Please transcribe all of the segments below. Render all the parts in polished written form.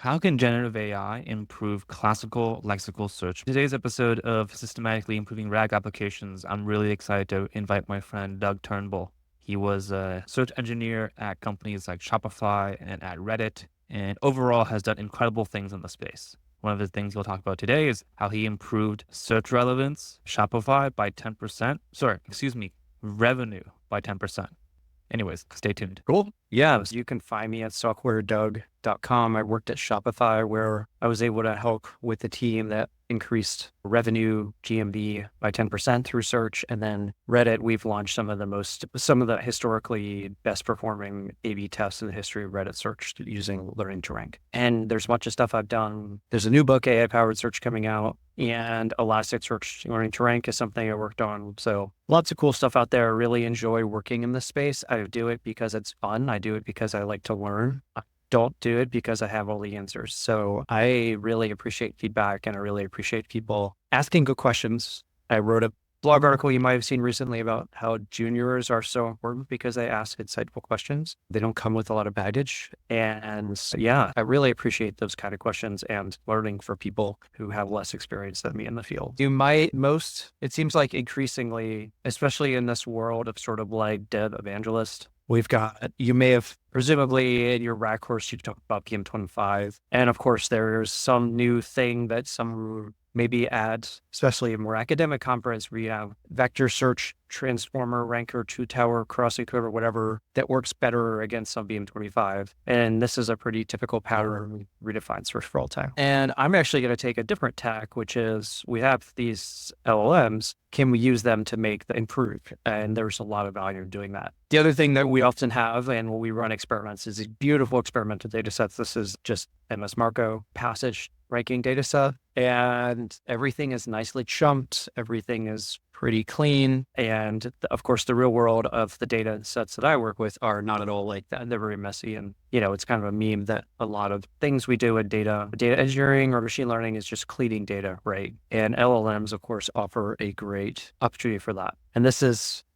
How can generative AI improve classical lexical search? Today's episode of Systematically Improving RAG Applications, I'm really excited to invite my friend Doug Turnbull. He was a search engineer at companies like Shopify and at Reddit, and overall has done incredible things in the space. One of the things we'll talk about today is how he improved search relevance, Shopify by 10%. Revenue by 10%. Anyways, stay tuned. Cool. Yeah. So you can find me at softwaredoug.com. I worked at Shopify where I was able to help with the team that increased revenue GMV by 10% through search. And then Reddit, we've launched some of the historically best performing A/B tests in the history of Reddit search using learning to rank. And there's a bunch of stuff I've done. There's a new book, AI powered search, coming out, and Elasticsearch learning to rank is something I worked on. So lots of cool stuff out there. I really enjoy working in this space. I do it because it's fun. I do it because I like to learn. I don't do it because I have all the answers. So I really appreciate feedback, and I really appreciate people asking good questions. I wrote a blog article you might have seen recently about how juniors are so important because they ask insightful questions. They don't come with a lot of baggage. And yeah, I really appreciate those kind of questions and learning for people who have less experience than me in the field. It seems like increasingly, especially in this world of sort of like dev evangelist, you may have presumably in your RAG course, you talked about BM25. And of course, there's some new thing that some maybe ads, especially a more academic conference where you have vector search, transformer, ranker, two tower, crossing code, or whatever that works better against some BM25. And this is a pretty typical pattern redefined search for all time. And I'm actually going to take a different tack, which is we have these LLMs. Can we use them to make the improve? And there's a lot of value in doing that. The other thing that we often have, and when we run experiments, is these beautiful experimental data sets. This is just MS Marco passage ranking data set, and everything is nicely chunked. Everything is pretty clean. And of course, the real world of the data sets that I work with are not at all like that. They're very messy. And, it's kind of a meme that a lot of things we do in data engineering or machine learning is just cleaning data, right? And LLMs, of course, offer a great opportunity for that. And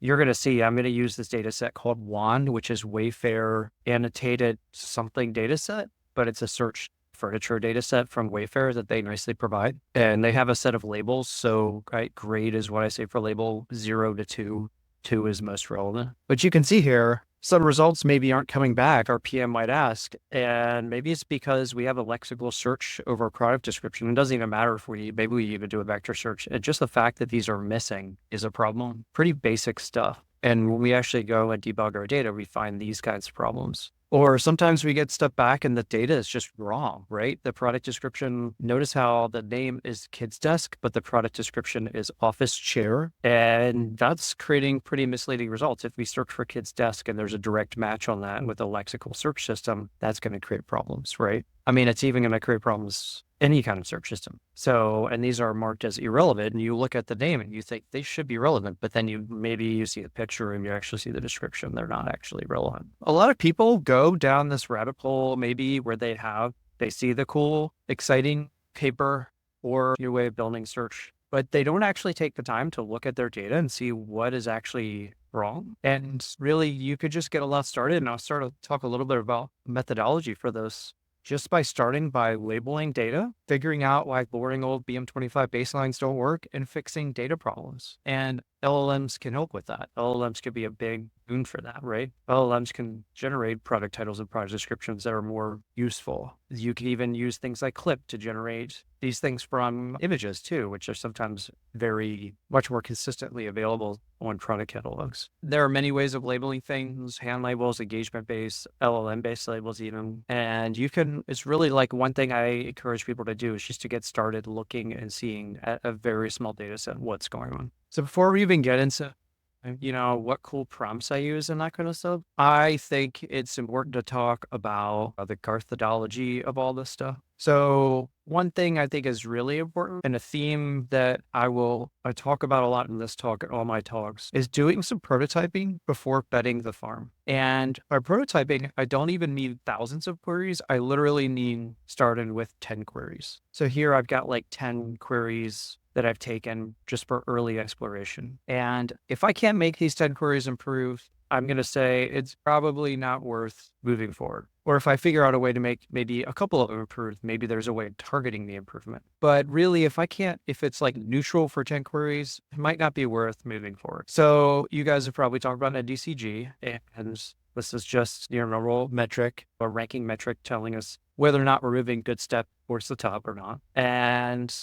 you're going to see, I'm going to use this data set called WAND, which is Wayfair annotated something data set, but it's a search furniture data set from Wayfair that they nicely provide. And they have a set of labels. So grade is what I say for label 0 to 2. 2 is most relevant. But you can see here, some results maybe aren't coming back, our PM might ask. And maybe it's because we have a lexical search over a product description. It doesn't even matter if maybe we even do a vector search. And just the fact that these are missing is a problem. Pretty basic stuff. And when we actually go and debug our data, we find these kinds of problems. Or sometimes we get stuff back and the data is just wrong, right? The product description, notice how the name is kid's desk, but the product description is office chair. And that's creating pretty misleading results. If we search for kid's desk and there's a direct match on that with a lexical search system, that's going to create problems, right? I mean, it's even going to create problems any kind of search system. So, and these are marked as irrelevant, and you look at the name and you think they should be relevant, but then you see the picture and you actually see the description. They're not actually relevant. A lot of people go down this rabbit hole, maybe where they see the cool, exciting paper or new way of building search, but they don't actually take the time to look at their data and see what is actually wrong. And really, you could just get a lot started. And I'll start to talk a little bit about methodology for this. Just by starting by labeling data, figuring out why boring old BM25 baselines don't work, and fixing data problems. And LLMs can help with that. LLMs could be a big boon for that, right? LLMs can generate product titles and product descriptions that are more useful. You can even use things like Clip to generate these things from images too, which are sometimes very much more consistently available on product catalogs. There are many ways of labeling things: hand labels, engagement-based, LLM-based labels even. And it's really like one thing I encourage people to do is just to get started looking and seeing at a very small data set what's going on. So before we even get into what cool prompts I use and that kind of stuff, I think it's important to talk about the methodology of all this stuff. So one thing I think is really important, and a theme that I talk about a lot in this talk and all my talks, is doing some prototyping before betting the farm. And by prototyping, I don't even need thousands of queries. I literally need starting with 10 queries. So here I've got like 10 queries that I've taken just for early exploration. And if I can't make these 10 queries improve, I'm going to say it's probably not worth moving forward. Or if I figure out a way to make maybe a couple of them improve, maybe there's a way of targeting the improvement. But really, if it's like neutral for 10 queries, it might not be worth moving forward. So you guys have probably talked about a DCG, and this is just your normal metric, a ranking metric telling us whether or not we're moving good step towards the top or not. And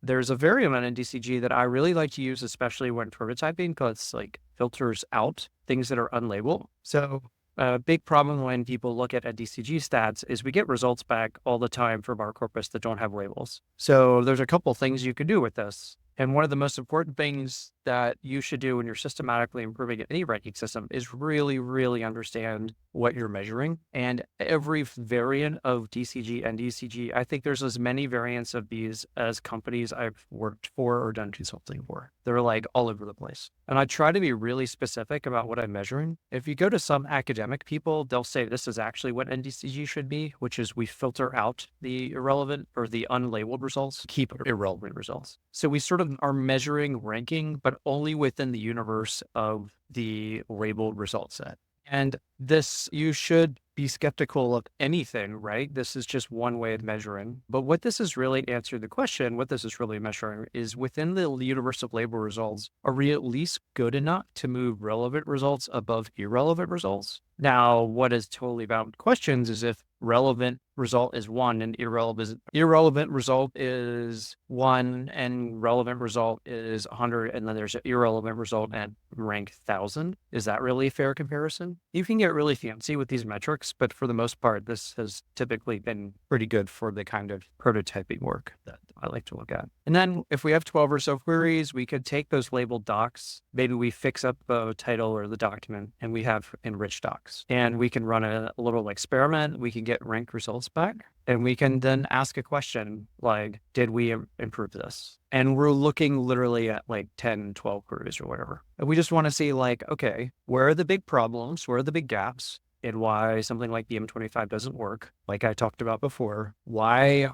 there's a variant in DCG that I really like to use, especially when prototyping, because like filters out things that are unlabeled. So a big problem when people look at DCG stats is we get results back all the time from our corpus that don't have labels. So there's a couple things you can do with this. And one of the most important things that you should do when you're systematically improving any ranking system is really, really understand what you're measuring. And every variant of DCG and DCG, I think there's as many variants of these as companies I've worked for or done consulting for. They're like all over the place. And I try to be really specific about what I'm measuring. If you go to some academic people, they'll say this is actually what NDCG should be, which is we filter out the irrelevant or the unlabeled results, keep irrelevant results. So we sort of are measuring ranking, but only within the universe of the labeled result set. And this, you should be skeptical of anything, right? This is just one way of measuring. But what this is really, to answer the question, what this is really measuring is within the universe of label results, are we at least good enough to move relevant results above irrelevant results? Now, what is totally valid questions is if relevant result is 1 and irrelevant result is 1 and relevant result is 100, and then there's an irrelevant result at rank 1,000. Is that really a fair comparison? You can get really fancy with these metrics, but for the most part, this has typically been pretty good for the kind of prototyping work that I like to look at. And then if we have 12 or so queries, we could take those labeled docs. Maybe we fix up the title or the document and we have enriched docs. And we can run a little experiment. We can get ranked results back. And we can then ask a question like, did we improve this? And we're looking literally at like 10, 12 queries or whatever. And we just want to see like, okay, where are the big problems? Where are the big gaps? And why something like BM25 doesn't work, like I talked about before. Why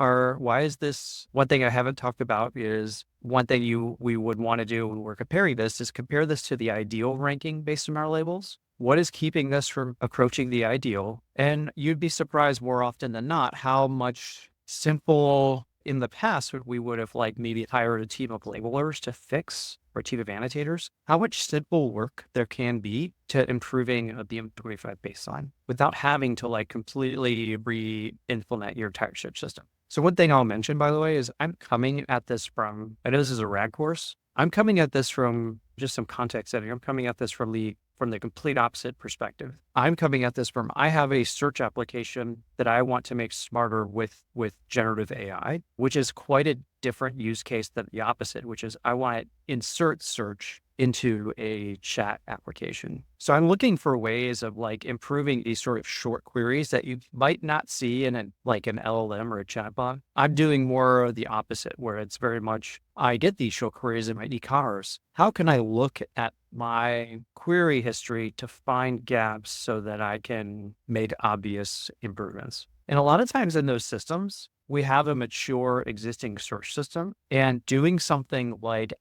is this? One thing I haven't talked about is one thing we would want to do when we're comparing this is compare this to the ideal ranking based on our labels. What is keeping this from approaching the ideal? And you'd be surprised more often than not how much simple in the past we would have like maybe hired a team of labelers to fix or a team of annotators, how much simple work there can be to improving a BM25 baseline without having to like completely re-implement your entire search system. So one thing I'll mention, by the way, is I'm coming at this from, I know this is a RAG course. I'm coming at this from just some context setting. I'm coming at this from the complete opposite perspective. I'm coming at this from, I have a search application that I want to make smarter with generative AI, which is quite a different use case than the opposite, which is I want to insert search into a chat application. So I'm looking for ways of like improving these sort of short queries that you might not see in an LLM or a chatbot. I'm doing more of the opposite, where it's very much, I get these short queries in my e-commerce. How can I look at my query history to find gaps so that I can make obvious improvements? And a lot of times in those systems, we have a mature existing search system, and doing something like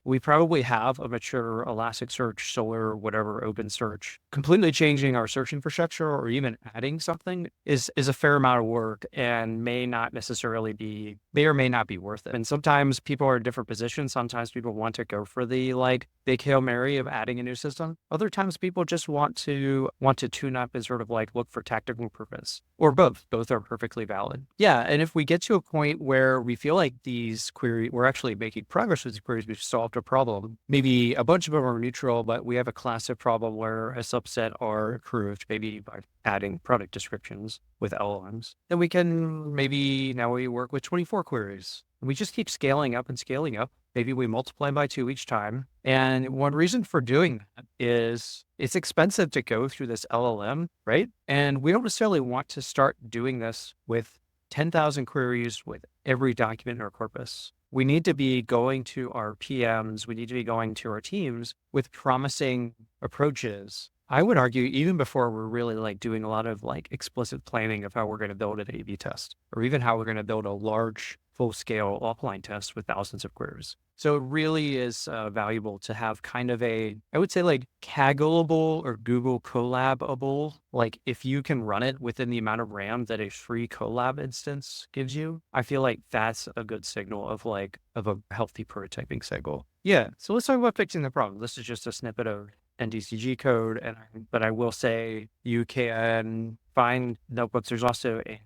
we probably have a mature Elasticsearch, Solr, whatever, OpenSearch, completely changing our search infrastructure or even adding something is a fair amount of work and may or may not be worth it. And sometimes people are in different positions. Sometimes people want to go for the big Hail Mary of adding a new system. Other times people just want to tune up and sort of like look for tactical improvements, or both. Both are perfectly valid. Yeah. And if we get to a point where we feel like we're actually making progress with these queries, we've solved a problem. Maybe a bunch of them are neutral, but we have a classic problem where a subset are improved, maybe by adding product descriptions with LLMs. Then now we work with 24 queries. And we just keep scaling up and scaling up. Maybe we multiply by 2 each time. And one reason for doing that is it's expensive to go through this LLM, right? And we don't necessarily want to start doing this with 10,000 queries with every document in our corpus. We need to be going to our PMs. We need to be going to our teams with promising approaches. I would argue even before we're really like doing a lot of like explicit planning of how we're going to build an A/B test, or even how we're going to build a large full-scale offline tests with thousands of queries. So it really is valuable to have kind of I would say like Kaggleable or Google Colabable. Like if you can run it within the amount of RAM that a free Colab instance gives you, I feel like that's a good signal of a healthy prototyping cycle. Yeah. So let's talk about fixing the problem. This is just a snippet of NDCG code, but I will say you can find notebooks. There's also an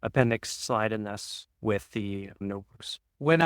appendix slide in this with the notebooks. When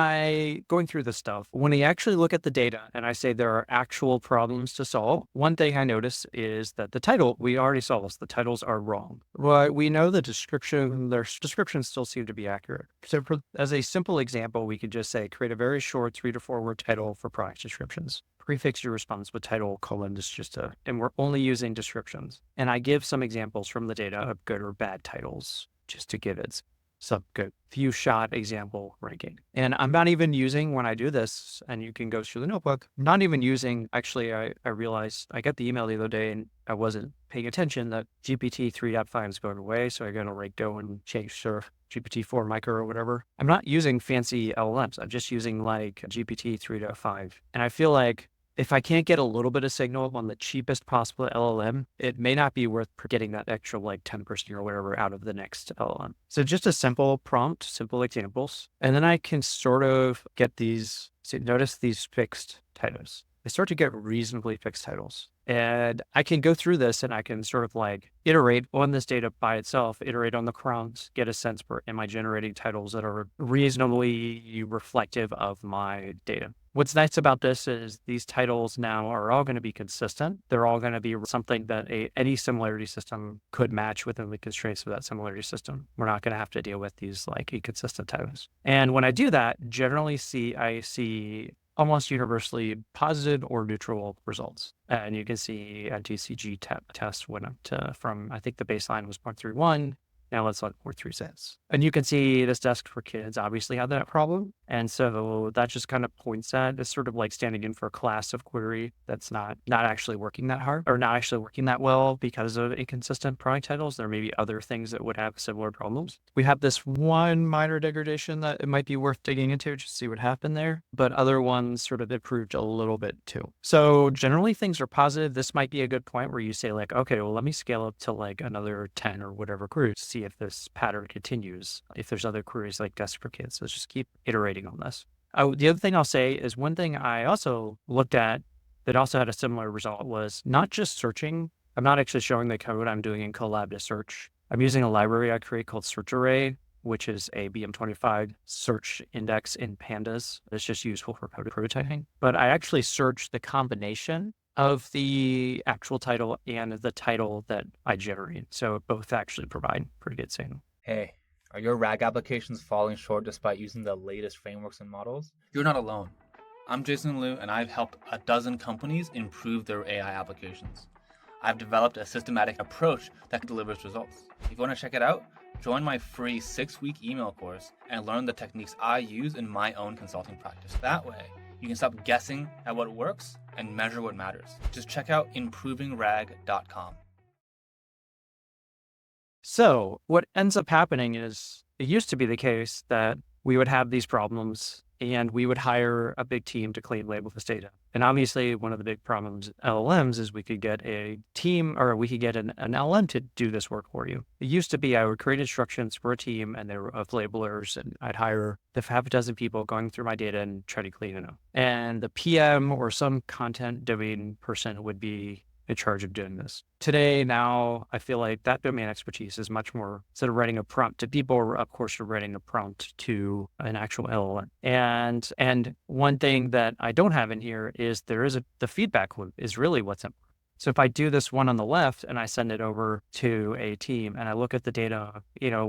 going through this stuff, when I actually look at the data and I say there are actual problems to solve, one thing I notice is that the title, we already saw this, the titles are wrong. But we know the their descriptions still seem to be accurate. So as a simple example, we could just say, create a very short 3 to 4 word title for product descriptions. Prefix your response with title, : is just and we're only using descriptions. And I give some examples from the data of good or bad titles just to give it some good few shot example ranking. And I'm not even using, when I do this, and you can go through the notebook, I'm not even using, actually, I realized I got the email the other day and I wasn't paying attention that GPT 3.5 is going away. So I got to go and change to GPT-4 micro or whatever. I'm not using fancy LLMs. I'm just using like GPT 3.5. And I feel like if I can't get a little bit of signal on the cheapest possible LLM, it may not be worth getting that extra like 10% or whatever out of the next LLM. So just a simple prompt, simple examples. And then I can sort of get these, so notice these fixed titles. I start to get reasonably fixed titles. And I can go through this and I can sort of like iterate on this data by itself, iterate on the prompts, get a sense for, am I generating titles that are reasonably reflective of my data? What's nice about this is these titles now are all going to be consistent. They're all going to be something that any similarity system could match within the constraints of that similarity system. We're not going to have to deal with these like inconsistent titles. And when I do that, generally I see almost universally positive or neutral results. And you can see a TCG test went up to from, I think the baseline was 0.31. Now let's look 0.36. And you can see this desk for kids obviously had that problem. And so that just kind of points at it's sort of like standing in for a class of query that's not actually working that hard or not actually working that well because of inconsistent product titles. There may be other things that would have similar problems. We have this one minor degradation that it might be worth digging into just to see what happened there, but other ones sort of improved a little bit too. So generally things are positive. This might be a good point where you say like, okay, well, let me scale up to like another 10 or whatever queries, see if this pattern continues. If there's other queries like desk for kids, let's just keep iterating on this. The other thing I'll say is one thing I also looked at that also had a similar result was not just searching. I'm not actually showing the code I'm doing in Colab to search. I'm using a library I create called Search Array, which is a BM25 search index in pandas. It's just useful for prototyping. But I actually search the combination of the actual title and the title that I generate. So both actually provide pretty good signal. Hey, are your RAG applications falling short despite using the latest frameworks and models? You're not alone. I'm Jason Liu, and I've helped a dozen companies improve their AI applications. I've developed a systematic approach that delivers results. If you want to check it out, join my free 6-week email course and learn the techniques I use in my own consulting practice. That way, you can stop guessing at what works and measure what matters. Just check out improvingrag.com. So what ends up happening is it used to be the case that we would have these problems and we would hire a big team to clean label this data. And obviously one of the big problems LLMs is we could get a team or we could get an LLM to do this work for you. It used to be I would create instructions for a team and they were of labelers and I'd hire half a dozen people going through my data and try to clean it up. And the PM or some content domain person would be in charge of doing this. Today, now, I feel like that domain expertise is much more, instead of writing a prompt to people, of course, you're writing a prompt to an actual LLM. And one thing that I don't have in here is the feedback loop is really what's important. So if I do this one on the left and I send it over to a team and I look at the data,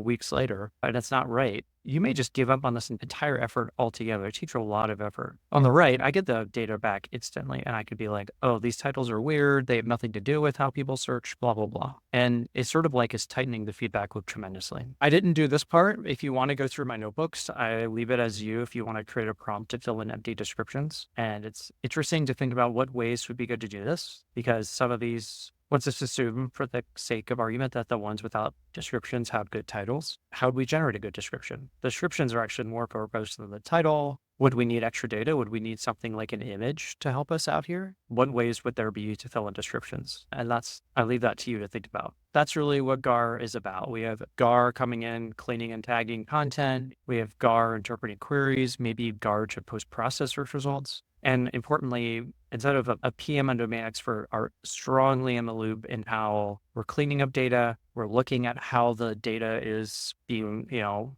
weeks later, and it's not right, you may just give up on this entire effort altogether. It takes a lot of effort. On the right, I get the data back instantly and I could be like, oh, these titles are weird. They have nothing to do with how people search, blah, blah, blah. And it's sort of like it's tightening the feedback loop tremendously. I didn't do this part. If you want to go through my notebooks, I leave it as you if you want to create a prompt to fill in empty descriptions. And it's interesting to think about what ways would be good to do this because some of these let's just assume for the sake of argument that the ones without descriptions have good titles. How would we generate a good description? The descriptions are actually more verbose than the title. Would we need extra data? Would we need something like an image to help us out here? What ways would there be to fill in descriptions? And I leave that to you to think about. That's really what GAR is about. We have GAR coming in, cleaning and tagging content. We have GAR interpreting queries, maybe GAR to post-process search results. And importantly, instead of a PM and domain expert are strongly in the loop in how we're cleaning up data, we're looking at how the data is being,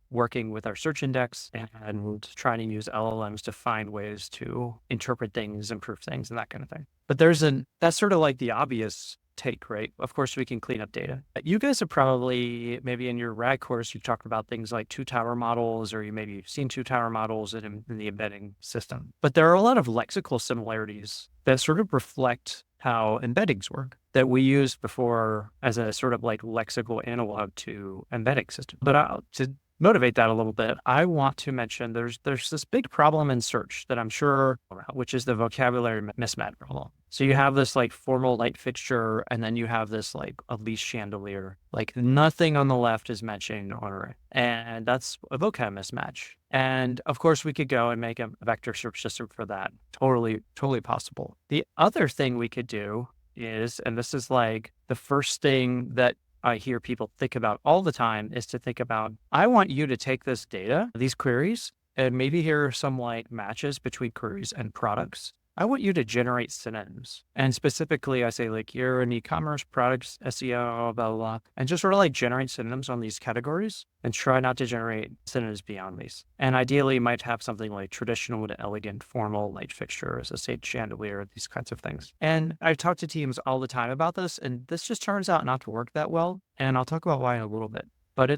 working with our search index and trying to use LLMs to find ways to interpret things, improve things, and that kind of thing. But that's sort of like the obvious take, right? Of course, we can clean up data. You guys have probably, maybe in your RAG course, you've talked about things like two-tower models, or you've seen two-tower models in the embedding system. But there are a lot of lexical similarities that sort of reflect how embeddings work that we used before as a sort of like lexical analog to embedding system. But to motivate that a little bit, I want to mention there's this big problem in search that I'm sure, which is the vocabulary mismatch problem. So you have this like formal light fixture, and then you have this like a least chandelier. Like nothing on the left is mentioned on the right. And that's a vocab mismatch. And of course, we could go and make a vector search system for that. Totally possible. The other thing we could do is, and this is like the first thing that I hear people think about all the time, is to think about, I want you to take this data, these queries, and maybe here are some like matches between queries and products. I want you to generate synonyms. And specifically, I say like, you're an e-commerce, products, SEO, blah, blah, blah, and just sort of like generate synonyms on these categories and try not to generate synonyms beyond these. And ideally, you might have something like traditional to elegant, formal, light fixtures, a state chandelier, these kinds of things. And I talk to teams all the time about this, and this just turns out not to work that well. And I'll talk about why in a little bit. But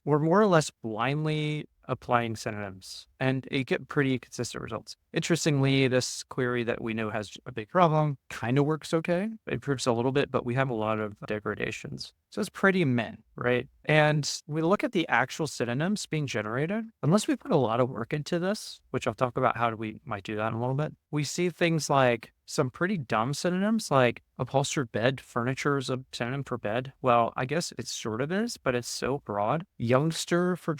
we're more or less blindly applying synonyms, and you get pretty consistent results. Interestingly, this query that we know has a big problem kind of works okay. It improves a little bit, but we have a lot of degradations. So it's pretty meh, right? And we look at the actual synonyms being generated. Unless we put a lot of work into this, which I'll talk about how we might do that in a little bit, we see things like some pretty dumb synonyms like upholstered bed. Furniture is a synonym for bed. Well, I guess it sort of is, but it's so broad. Youngster for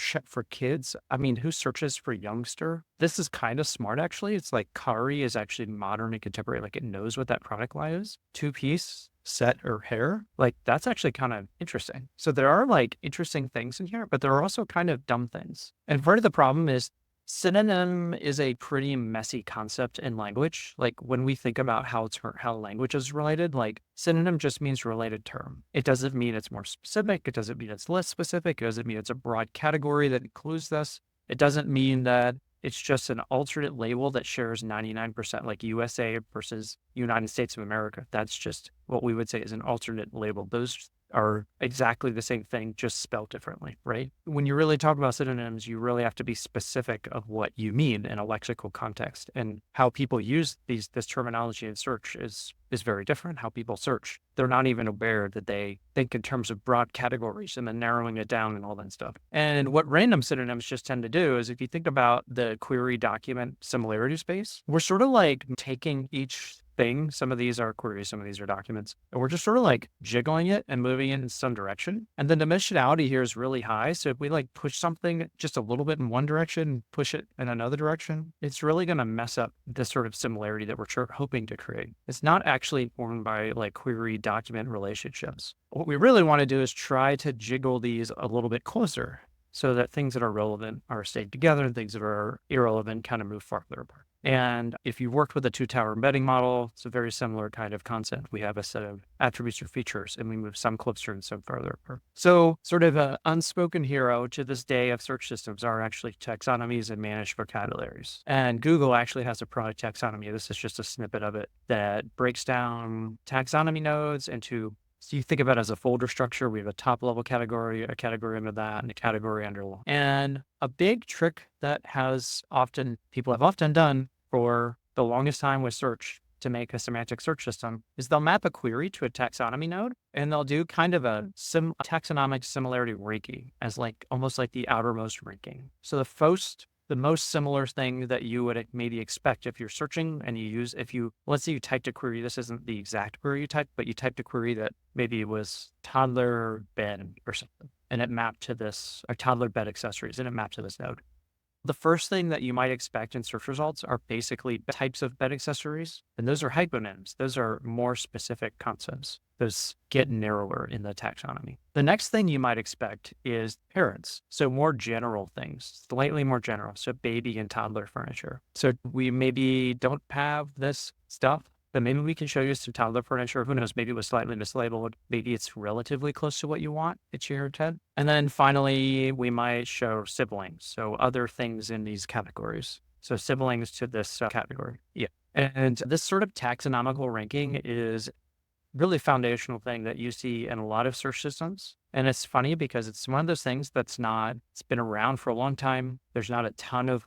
kids. I mean, who searches for youngster? This is kind of smart, actually. It's like Kari is actually modern and contemporary. Like it knows what that product line is. Two-piece set or hair. Like that's actually kind of interesting. So there are like interesting things in here, but there are also kind of dumb things. And part of the problem is synonym is a pretty messy concept in language. Like when we think about how language is related, like synonym just means related term. It doesn't mean it's more specific. It doesn't mean it's less specific. It doesn't mean it's a broad category that includes this. It doesn't mean that it's just an alternate label that shares 99%, like USA versus United States of America. That's just what we would say is an alternate label. Those are exactly the same thing, just spelled differently, right? When you really talk about synonyms, you really have to be specific of what you mean in a lexical context, and how people use this terminology in search is very different. How people search, they're not even aware that they think in terms of broad categories and then narrowing it down and all that stuff. And what random synonyms just tend to do is, if you think about the query document similarity space, we're sort of like taking each thing. Some of these are queries, some of these are documents, and we're just sort of like jiggling it and moving it in some direction. And the dimensionality here is really high. So if we like push something just a little bit in one direction, push it in another direction, it's really going to mess up this sort of similarity that we're hoping to create. It's not actually informed by like query document relationships. What we really want to do is try to jiggle these a little bit closer so that things that are relevant are stayed together and things that are irrelevant kind of move farther apart. And if you've worked with a two-tower embedding model, it's a very similar kind of concept. We have a set of attributes or features, and we move some closer and some farther apart. So sort of an unspoken hero to this day of search systems are actually taxonomies and managed vocabularies. And Google actually has a product taxonomy. This is just a snippet of it that breaks down taxonomy nodes into, so you think about it as a folder structure. We have a top level category, a category under that, and a category under. And a big trick that people have often done for the longest time with search to make a semantic search system is they'll map a query to a taxonomy node, and they'll do kind of a taxonomic similarity ranking as like almost like the outermost ranking. So the the most similar thing that you would maybe expect if you're searching and let's say you typed a query, this isn't the exact query you typed, but you typed a query that maybe it was toddler bed or something, and it mapped to this, or toddler bed accessories, and it mapped to this node. The first thing that you might expect in search results are basically types of bed accessories, and those are hyponyms. Those are more specific concepts. Those get narrower in the taxonomy. The next thing you might expect is parents. So more general things, slightly more general. So baby and toddler furniture. So we maybe don't have this stuff, but maybe we can show you some toddler furniture. Who knows? Maybe it was slightly mislabeled. Maybe it's relatively close to what you want. It's your intent. And then finally, we might show siblings. So other things in these categories. So siblings to this category. Yeah. And this sort of taxonomical ranking is really foundational thing that you see in a lot of search systems. And it's funny because it's one of those things it's been around for a long time. There's not a ton of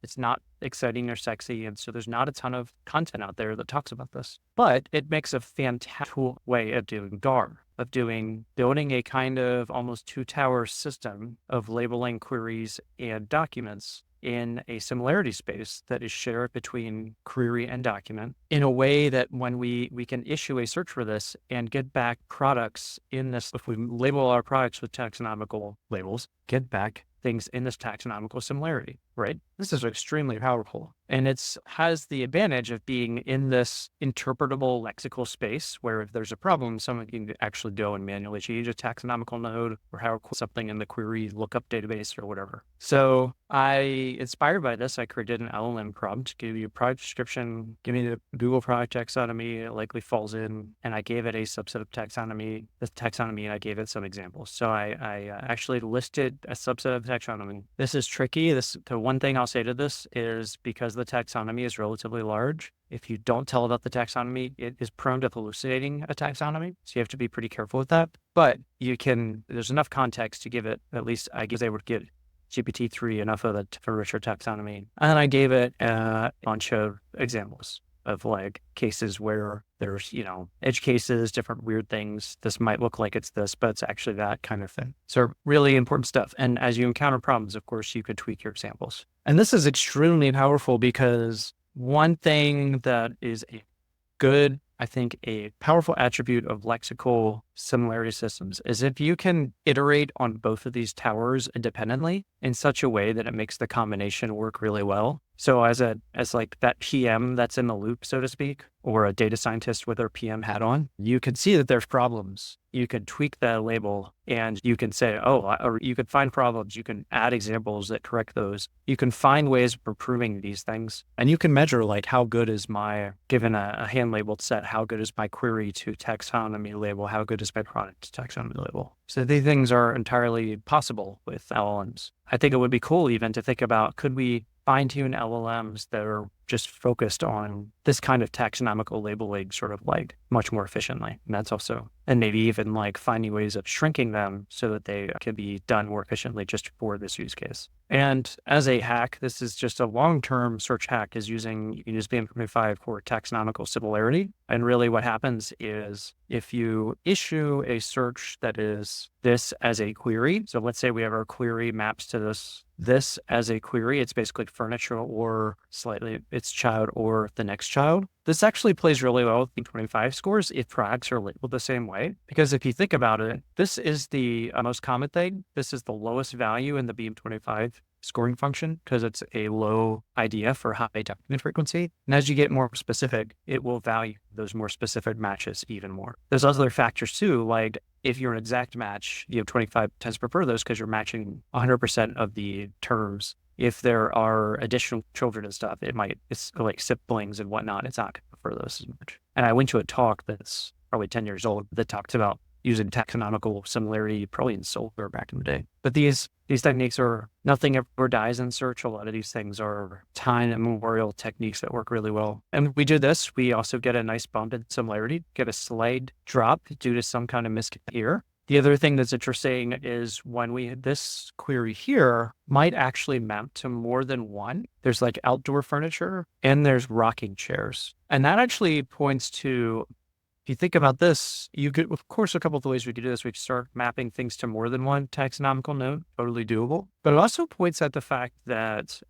it's not exciting or sexy. And so there's not a ton of content out there that talks about this, but it makes a fantastic way of doing DAR, of building a kind of almost two-tower system of labeling queries and documents in a similarity space that is shared between query and document in a way that when we can issue a search for this and get back products in this, if we label our products with taxonomical labels, get back things in this taxonomical similarity, right? This is extremely powerful. And it has the advantage of being in this interpretable lexical space where if there's a problem, someone can actually go and manually change a taxonomical node or how something in the query lookup database or whatever. So inspired by this, I created an LLM prompt, give you a product description, give me the Google product taxonomy, it likely falls in, and I gave it a subset of taxonomy, and I gave it some examples. So I actually listed a subset of taxonomy. This is tricky. The one thing I'll say to this is because the taxonomy is relatively large, if you don't tell about the taxonomy, it is prone to hallucinating a taxonomy. So you have to be pretty careful with that. But there's enough context to give it, at least I guess I would give GPT-3 enough of the richer taxonomy. And I gave it a bunch of examples of cases where there's, edge cases, different weird things. This might look like it's this, but it's actually that kind of thing. So really important stuff. And as you encounter problems, of course, you could tweak your examples. And this is extremely powerful because one thing that is a powerful attribute of lexical similarity systems is if you can iterate on both of these towers independently in such a way that it makes the combination work really well. So as that PM that's in the loop, so to speak, or a data scientist with their PM hat on, you can see that there's problems. You can tweak the label and you can say, or you can find problems. You can add examples that correct those. You can find ways of improving these things. And you can measure how good is given a hand labeled set, how good is my query to taxonomy label? How good is my product to taxonomy label? So these things are entirely possible with LLMs. I think it would be cool even to think about, could we fine-tune LLMs that are just focused on this kind of taxonomical labeling sort of much more efficiently. And that's also, and maybe even finding ways of shrinking them so that they can be done more efficiently just for this use case. And as a hack, this is just a long-term search hack, is you can use BM25 for taxonomical similarity. And really what happens is if you issue a search that is this as a query, so let's say we have our query maps to this as a query, it's basically furniture or it's child or the next child. This actually plays really well with BM25 scores if products are labeled the same way. Because if you think about it, this is the most common thing. This is the lowest value in the BM25 scoring function because it's a low idea for high document frequency. And as you get more specific, it will value those more specific matches even more. There's other factors too, if you're an exact match, 25 tends to prefer those because you're matching 100% of the terms. If there are additional children and stuff, it's like siblings and whatnot. It's not going to prefer those as much. And I went to a talk that's probably 10 years old that talks about using taxonomical similarity, probably in Solver back in the day. But these techniques are, nothing ever dies in search. A lot of these things are time immemorial techniques that work really well. And we do this. We also get a nice bump in similarity, get a slight drop due to some kind of miscount here. The other thing that's interesting is this query here might actually map to more than one. There's outdoor furniture and there's rocking chairs. And that actually points to If you think about this, you could, of course, a couple of the ways we could do this, we could start mapping things to more than one taxonomical note, totally doable. But it also points at the fact that,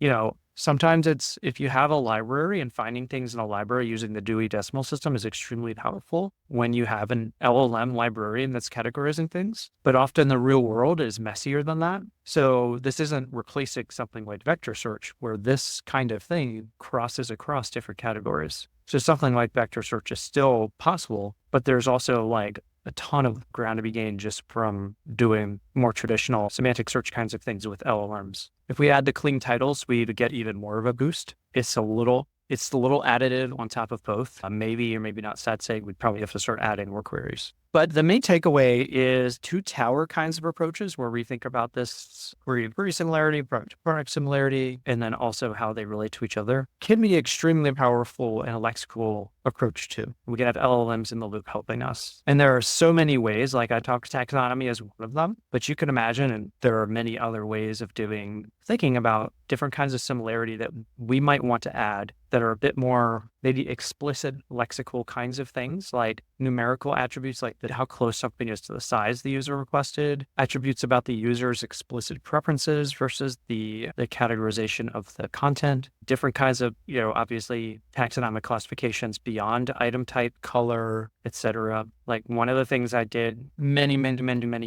sometimes it's, if you have a library and finding things in a library using the Dewey Decimal System is extremely powerful when you have an LLM librarian that's categorizing things. But often the real world is messier than that. So this isn't replacing something like vector search, where this kind of thing crosses across different categories. So something like vector search is still possible, but there's also like a ton of ground to be gained just from doing more traditional semantic search kinds of things with LLMs. If we add the clean titles, we get even more of a boost. It's a little additive on top of both. Maybe or maybe not stat sake, we'd probably have to start adding more queries. But the main takeaway is two tower kinds of approaches where we think about this query similarity, product similarity, and then also how they relate to each other can be extremely powerful in a lexical approach too. We can have LLMs in the loop helping us. And there are so many ways, like I talked taxonomy as one of them, but you can imagine, and there are many other ways of thinking about different kinds of similarity that we might want to add that are a bit more maybe explicit lexical kinds of things, like numerical attributes, like how close something is to the size the user requested, attributes about the user's explicit preferences versus the categorization of the content, different kinds of, obviously taxonomic classifications beyond item type, color, etc. Like one of the things I did many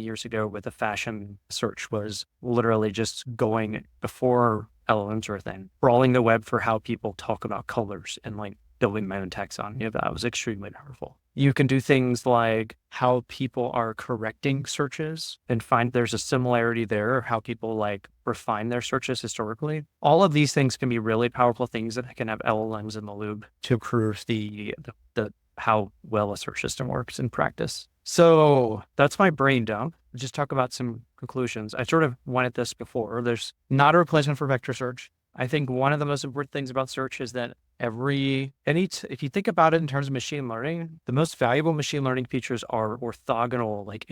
years ago with a fashion search was literally just going before LLMs or a thing, crawling the web for how people talk about colors and like building my own taxonomy of that was extremely powerful. You can do things like how people are correcting searches and find there's a similarity there, how people like refine their searches historically. All of these things can be really powerful things that can have LLMs in the loop to improve the how well a search system works in practice. So that's my brain dump. Just talk about some conclusions. I sort of wanted this before. There's not a replacement for vector search. I think one of the most important things about search is that if you think about it in terms of machine learning, the most valuable machine learning features are orthogonal, like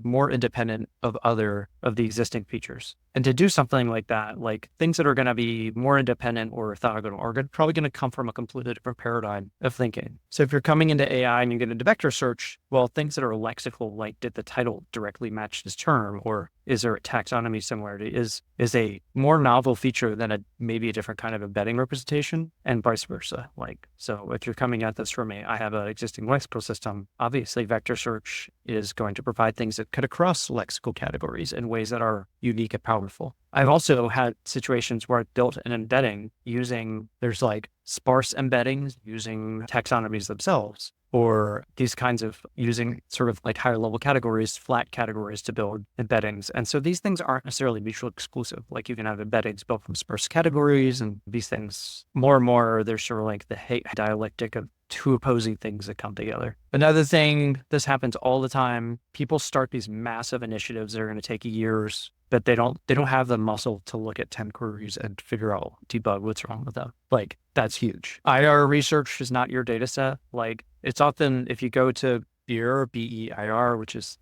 more independent of the existing features. And to do something like that, like things that are going to be more independent or orthogonal are probably going to come from a completely different paradigm of thinking. So if you're coming into AI and you get into vector search, well, things that are lexical, like did the title directly match this term, or is there a taxonomy similarity, is a more novel feature than maybe a different kind of embedding representation, and vice versa. So if you're coming at this from I have an existing lexical system, obviously vector search is going to provide things that cut across lexical categories in ways that are unique and powerful. I've also had situations where I've built an embedding there's like sparse embeddings using taxonomies themselves, or these kinds of using sort of like higher level categories, flat categories to build embeddings. And so these things aren't necessarily mutually exclusive. Like you can have embeddings built from sparse categories, and these things more and more, they're sort of like the dialectic of two opposing things that come together. Another thing, this happens all the time. People start these massive initiatives that are going to take years, but they don't have the muscle to look at 10 queries and debug what's wrong with them. Like that's huge. IR research is not your data set. Like it's often, if you go to BEIR, BEIR, which is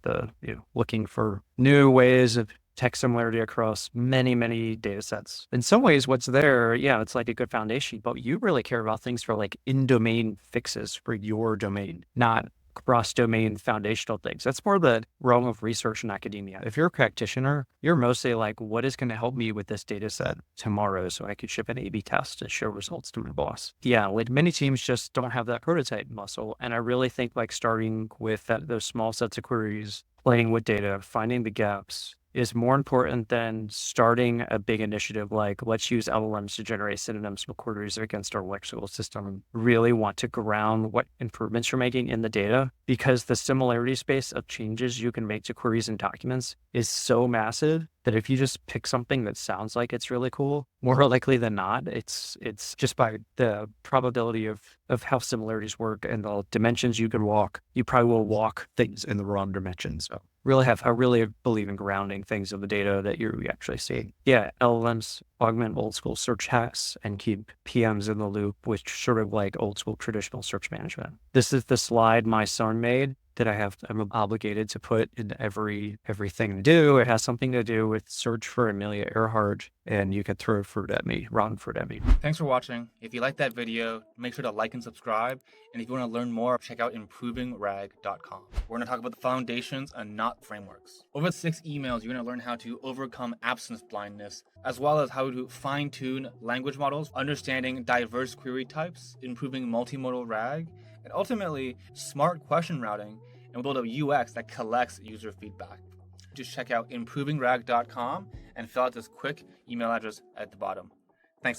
looking for new ways of text similarity across many data sets. In some ways, what's there, it's like a good foundation, but you really care about things for like in-domain fixes for your domain, not cross-domain foundational things. That's more the realm of research and academia. If you're a practitioner, you're mostly like, what is going to help me with this data set tomorrow so I could ship an A/B test and show results to my boss? Yeah, like many teams just don't have that prototype muscle. And I really think like starting with those small sets of queries, playing with data, finding the gaps, is more important than starting a big initiative like let's use LLMs to generate synonyms for queries against our lexical system. Really want to ground what improvements you're making in the data, because the similarity space of changes you can make to queries and documents is so massive that if you just pick something that sounds like it's really cool, more likely than not, it's just by the probability of how similarities work and the dimensions you can walk, you probably will walk things in the wrong dimensions. So I really believe in grounding things of the data that you actually see. Yeah, LLMs augment old school search hacks and keep PMs in the loop, which sort of like old school traditional search management. This is the slide my son made that I'm obligated to put in everything to do. It has something to do with search for Amelia Earhart, and you can throw fruit at me, rotten fruit at me. Thanks for watching. If you liked that video, make sure to like and subscribe. And if you want to learn more, check out improvingrag.com. We're going to talk about the foundations and not frameworks. Over the 6 emails, you're going to learn how to overcome absence blindness, as well as how to fine-tune language models, understanding diverse query types, improving multimodal RAG, and ultimately smart question routing, and we'll build a UX that collects user feedback. Just check out improvingrag.com and fill out this quick email address at the bottom.